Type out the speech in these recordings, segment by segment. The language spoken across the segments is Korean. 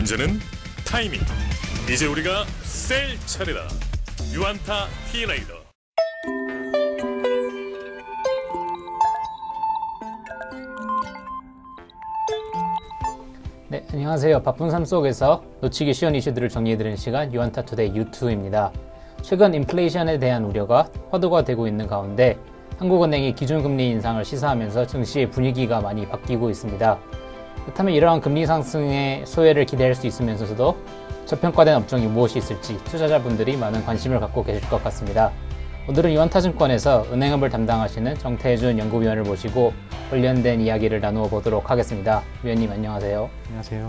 문제는 타이밍. 이제 우리가 셀 차례다. 유안타 T레이더. 네, 안녕하세요. 바쁜 삶 속에서 놓치기 쉬운 이슈들을 정리해드리는 시간 유안타 투데이 유투입니다. 최근 인플레이션에 대한 우려가 화두가 되고 있는 가운데 한국은행이 기준금리 인상을 시사하면서 증시의 분위기가 많이 바뀌고 있습니다. 그렇다면 이러한 금리 상승의 소외를 기대할 수 있으면서도 저평가된 업종이 무엇이 있을지 투자자분들이 많은 관심을 갖고 계실 것 같습니다. 오늘은 유안타증권에서 은행업을 담당하시는 정태준 연구위원을 모시고 관련된 이야기를 나누어 보도록 하겠습니다. 위원님 안녕하세요. 안녕하세요.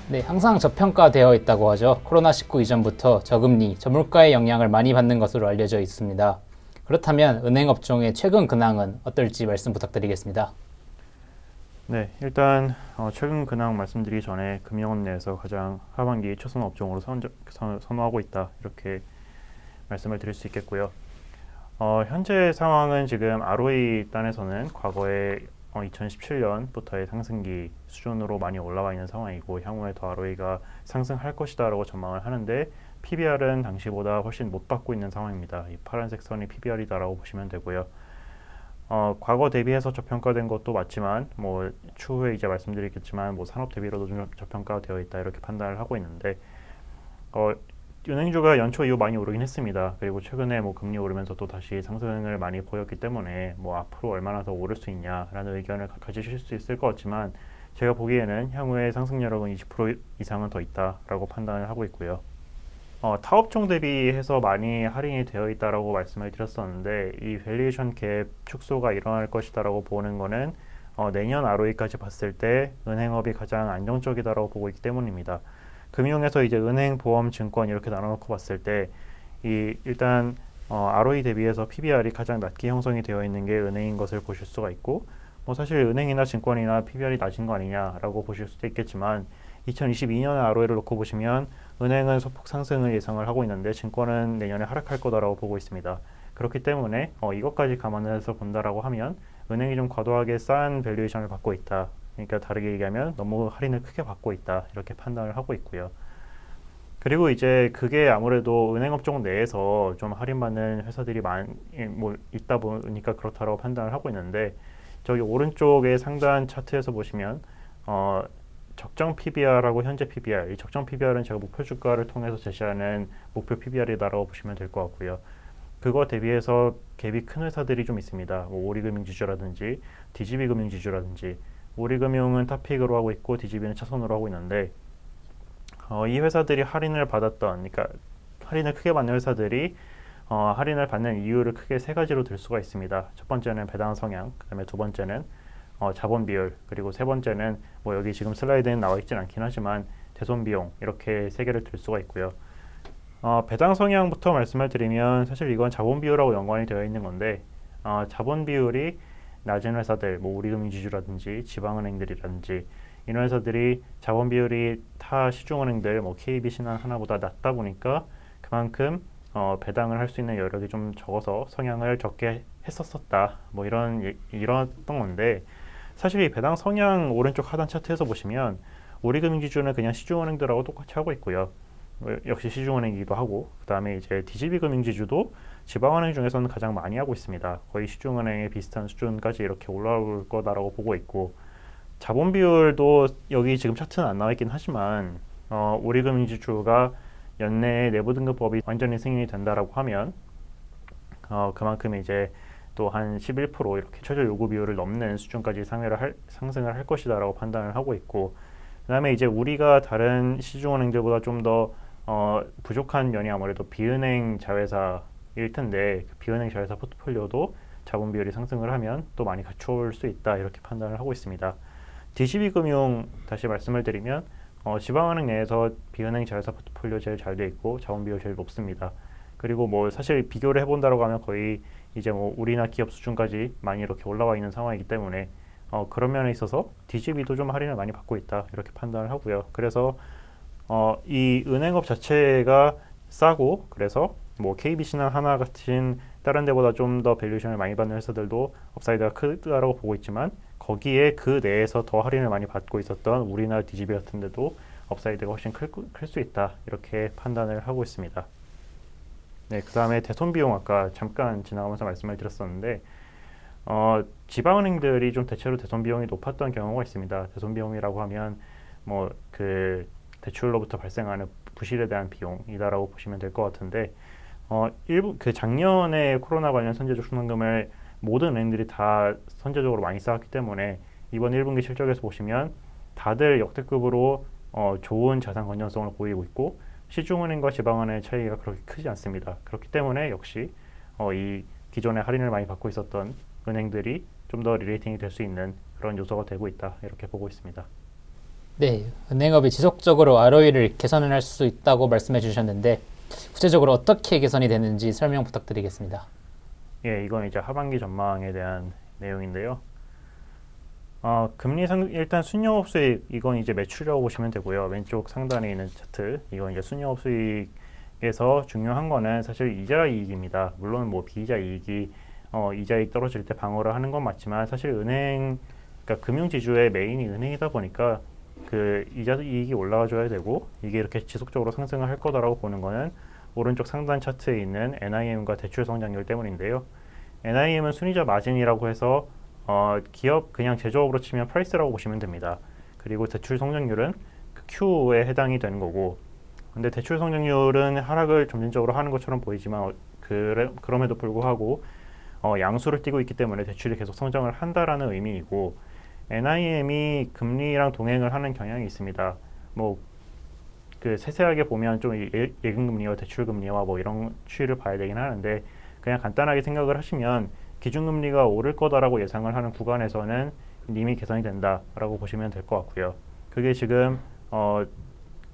네, 항상 저평가되어 있다고 하죠. 코로나19 이전부터 저금리, 저물가의 영향을 많이 받는 것으로 알려져 있습니다. 그렇다면 은행업종의 최근 근황은 어떨지 말씀 부탁드리겠습니다. 네, 일단 최근 근황 말씀드리기 전에 금융업 내에서 가장 하반기 최선 업종으로 선호하고 있다, 이렇게 말씀을 드릴 수 있겠고요. 현재 상황은 지금 ROE 단에서는 과거에 2017년부터의 상승기 수준으로 많이 올라와 있는 상황이고, 향후에 더 ROE가 상승할 것이다라고 전망을 하는데, PBR은 당시보다 훨씬 못 받고 있는 상황입니다. 이 파란색 선이 PBR이다라고 보시면 되고요. 과거 대비해서 저평가된 것도 맞지만, 추후에 이제 말씀드리겠지만, 산업 대비로도 좀 저평가되어 있다, 이렇게 판단을 하고 있는데, 은행주가 연초 이후 많이 오르긴 했습니다. 그리고 최근에 금리 오르면서 또 다시 상승을 많이 보였기 때문에 앞으로 얼마나 더 오를 수 있냐라는 의견을 가지실 수 있을 것 같지만, 제가 보기에는 향후에 상승률은 20% 이상은 더 있다라고 판단을 하고 있고요. 타업종 대비해서 많이 할인이 되어 있다라고 말씀을 드렸었는데, 이 밸류에이션 갭 축소가 일어날 것이다라고 보는 거는 내년 ROE까지 봤을 때 은행업이 가장 안정적이다라고 보고 있기 때문입니다. 금융에서 이제 은행, 보험, 증권 이렇게 나눠놓고 봤을 때 일단 ROE 대비해서 PBR이 가장 낮게 형성이 되어 있는 게 은행인 것을 보실 수가 있고, 사실 은행이나 증권이나 PBR이 낮은 거 아니냐라고 보실 수도 있겠지만, 2022년의 ROE를 놓고 보시면 은행은 소폭 상승을 예상을 하고 있는데 증권은 내년에 하락할 거다라고 보고 있습니다. 그렇기 때문에 이것까지 감안해서 본다라고 하면 은행이 좀 과도하게 싼 밸류에이션을 받고 있다, 그러니까 다르게 얘기하면 너무 할인을 크게 받고 있다, 이렇게 판단을 하고 있고요. 그리고 이제 그게 아무래도 은행업종 내에서 좀 할인받는 회사들이 있다 보니까 그렇다라고 판단을 하고 있는데, 저기 오른쪽의 상단 차트에서 보시면 적정 PBR하고 현재 PBR, 이 적정 PBR은 제가 목표 주가를 통해서 제시하는 목표 PBR이다라고 보시면 될 것 같고요. 그거 대비해서 갭이 큰 회사들이 좀 있습니다. 오리금융지주라든지 DGB금융지주라든지, 오리금융은 탑픽으로 하고 있고 DGB는 차선으로 하고 있는데, 이 회사들이 할인을 받았던, 그러니까 할인을 크게 받는 회사들이 할인을 받는 이유를 크게 세 가지로 들 수가 있습니다. 첫 번째는 배당 성향, 그 다음에 두 번째는 자본 비율, 그리고 세 번째는 여기 지금 슬라이드에 나와 있진 않긴 하지만 대손 비용, 이렇게 세 개를 들 수가 있고요. 배당 성향부터 말씀을 드리면, 사실 이건 자본 비율하고 연관이 되어 있는 건데, 자본 비율이 낮은 회사들, 우리금융지주라든지 지방은행들이라든지 이런 회사들이 자본 비율이 타 시중은행들, KBC나 하나보다 낮다 보니까 그만큼 배당을 할 수 있는 여력이 좀 적어서 성향을 적게 했었다, 이랬던 건데, 사실 이 배당 성향 오른쪽 하단 차트에서 보시면 우리금융지주는 그냥 시중은행들하고 똑같이 하고 있고요. 역시 시중은행이기도 하고, 그 다음에 이제 DGB금융지주도 지방은행 중에서는 가장 많이 하고 있습니다. 거의 시중은행에 비슷한 수준까지 이렇게 올라올 거다라고 보고 있고, 자본 비율도 여기 지금 차트는 안 나와 있긴 하지만 우리금융지주가 연내에 내부등급법이 완전히 승인이 된다라고 하면 그만큼 이제 또 한 11% 이렇게 최저 요구 비율을 넘는 수준까지 상승을 할 것이다라고 판단을 하고 있고, 그 다음에 이제 우리가 다른 시중은행들보다 좀 더 부족한 면이 아무래도 비은행 자회사일 텐데, 그 비은행 자회사 포트폴리오도 자본 비율이 상승을 하면 또 많이 갖춰올 수 있다, 이렇게 판단을 하고 있습니다. DGB금융 다시 말씀을 드리면 지방은행 내에서 비은행 자회사 포트폴리오 제일 잘 돼 있고 자본 비율 제일 높습니다. 그리고 사실 비교를 해본다라고 하면 거의 이제 우리나 기업 수준까지 많이 이렇게 올라와 있는 상황이기 때문에 그런 면에 있어서 DGB도 좀 할인을 많이 받고 있다, 이렇게 판단을 하고요. 그래서 이 은행업 자체가 싸고, 그래서 KBC나 하나 같은 다른 데보다 좀 더 밸류에이션을 많이 받는 회사들도 업사이드가 크다라고 보고 있지만, 거기에 그 내에서 더 할인을 많이 받고 있었던 우리나 DGB 같은 데도 업사이드가 훨씬 클 수 있다 이렇게 판단을 하고 있습니다. 네, 그 다음에 대손 비용 아까 잠깐 지나가면서 말씀을 드렸었는데 지방은행들이 좀 대체로 대손 비용이 높았던 경우가 있습니다. 대손 비용이라고 하면 뭐 그 대출로부터 발생하는 부실에 대한 비용이다라고 보시면 될 것 같은데 일부 그 작년에 코로나 관련 선제적 충당금을 모든 은행들이 다 선제적으로 많이 쌓았기 때문에 이번 1분기 실적에서 보시면 다들 역대급으로 좋은 자산 건전성을 보이고 있고 시중은행과 지방은행의 차이가 그렇게 크지 않습니다. 그렇기 때문에 역시 이 기존에 할인을 많이 받고 있었던 은행들이 좀 더 리레이팅이 될 수 있는 그런 요소가 되고 있다 이렇게 보고 있습니다. 네, 은행업이 지속적으로 ROE를 개선을 할 수 있다고 말씀해 주셨는데 구체적으로 어떻게 개선이 되는지 설명 부탁드리겠습니다. 예, 이건 이제 하반기 전망에 대한 내용인데요. 일단 순영업 수익 이건 이제 매출이라고 보시면 되고요. 왼쪽 상단에 있는 차트 이건 이제 순영업 수익에서 중요한 거는 사실 이자 이익입니다. 물론 뭐 비이자 이익이 이자이익 떨어질 때 방어를 하는 건 맞지만 사실 그러니까 금융지주의 메인이 은행이다 보니까 그 이자 이익이 올라와줘야 되고 이게 이렇게 지속적으로 상승을 할 거다라고 보는 거는 오른쪽 상단 차트에 있는 NIM과 대출 성장률 때문인데요. NIM은 순이자 마진이라고 해서 기업 그냥 제조업으로 치면 프라이스라고 보시면 됩니다. 그리고 대출 성장률은 그 Q에 해당이 되는 거고 근데 대출 성장률은 하락을 점진적으로 하는 것처럼 보이지만 그럼에도 불구하고 양수를 띠고 있기 때문에 대출이 계속 성장을 한다라는 의미이고 NIM이 금리랑 동행을 하는 경향이 있습니다. 뭐 그 세세하게 보면 좀 예금금리와 대출금리와 뭐 이런 추이를 봐야 되긴 하는데 그냥 간단하게 생각을 하시면 기준금리가 오를 거다라고 예상을 하는 구간에서는 님이 개선이 된다라고 보시면 될 것 같고요. 그게 지금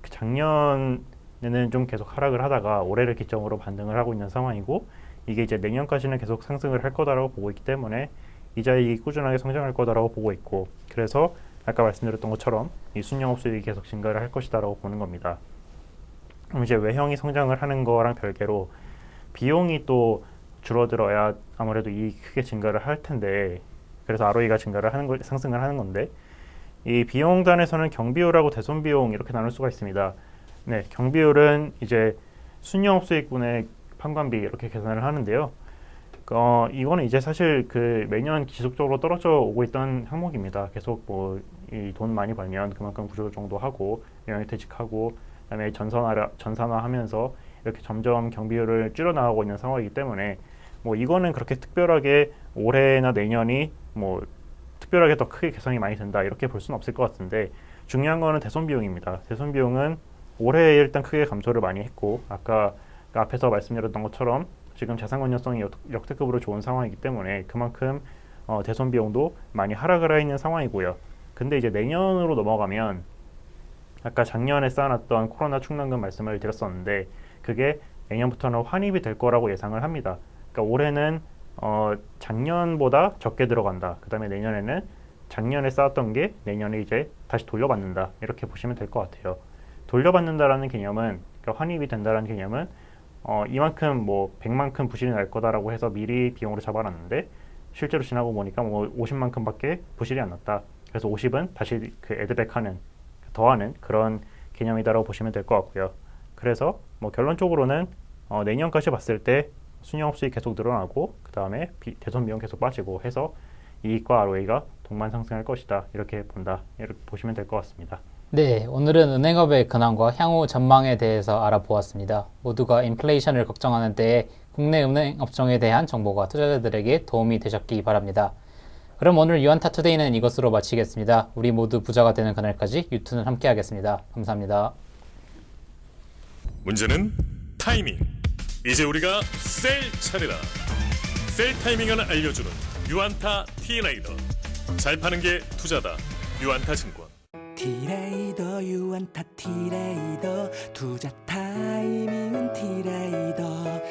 작년에는 좀 계속 하락을 하다가 올해를 기점으로 반등을 하고 있는 상황이고 이게 이제 내년까지는 계속 상승을 할 거다라고 보고 있기 때문에 이자이익이 꾸준하게 성장할 거다라고 보고 있고 그래서 아까 말씀드렸던 것처럼 이 순영업 수익이 계속 증가를 할 것이다라고 보는 겁니다. 그럼 이제 외형이 성장을 하는 거랑 별개로 비용이 또 줄어들어야 아무래도 이익이 크게 증가를 할 텐데 그래서 ROE가 상승을 하는 건데 이 비용단에서는 경비율하고 대손비용 이렇게 나눌 수가 있습니다. 네, 경비율은 이제 순영업 수익분의 판관비 이렇게 계산을 하는데요. 이거는 이제 사실 그 매년 지속적으로 떨어져 오고 있던 항목입니다. 계속 뭐 이 돈 많이 벌면 그만큼 구조 정도 하고 영역퇴직하고 그다음에 전산화하면서 이렇게 점점 경비율을 줄여나가고 있는 상황이기 때문에 뭐 이거는 그렇게 특별하게 올해나 내년이 뭐 특별하게 더 크게 개선이 많이 된다 이렇게 볼 수는 없을 것 같은데 중요한 거는 대손 비용입니다. 대손 비용은 올해 일단 크게 감소를 많이 했고 아까 앞에서 말씀드렸던 것처럼 지금 자산 건전성이 역대급으로 좋은 상황이기 때문에 그만큼 대손 비용도 많이 하락을 해 있는 상황이고요. 근데 이제 내년으로 넘어가면 아까 작년에 쌓아놨던 코로나 충당금 말씀을 드렸었는데 그게 내년부터는 환입이 될 거라고 예상을 합니다. 그러니까 올해는 작년보다 적게 들어간다. 그 다음에 내년에는 작년에 쌓았던 게 내년에 이제 다시 돌려받는다. 이렇게 보시면 될 것 같아요. 돌려받는다라는 개념은 그러니까 환입이 된다라는 개념은 이만큼 뭐 100만큼 부실이 날 거다라고 해서 미리 비용으로 잡아놨는데 실제로 지나고 보니까 뭐 50만큼밖에 부실이 안 났다. 그래서 50은 다시 그 애드백하는 더하는 그런 개념이다라고 보시면 될 것 같고요. 그래서 뭐 결론적으로는 내년까지 봤을 때 순영업 수익 계속 늘어나고 그 다음에 대손 비용 계속 빠지고 해서 이익과 ROE가 동반 상승할 것이다. 이렇게 본다. 이렇게 보시면 될 것 같습니다. 네, 오늘은 은행업의 근황과 향후 전망에 대해서 알아보았습니다. 모두가 인플레이션을 걱정하는 때에 국내 은행 업종에 대한 정보가 투자자들에게 도움이 되셨기 바랍니다. 그럼 오늘 유한타 투데이는 이것으로 마치겠습니다. 우리 모두 부자가 되는 그날까지 유튜는 함께 하겠습니다. 감사합니다. 문제는 타이밍. 이제 우리가 셀 차례다. 셀 타이밍을 알려주는 유한타 T레이더. 잘 파는 게 투자다. 유한타 증권. T레이더 유한타 T레이더 투자 타이밍은 T레이더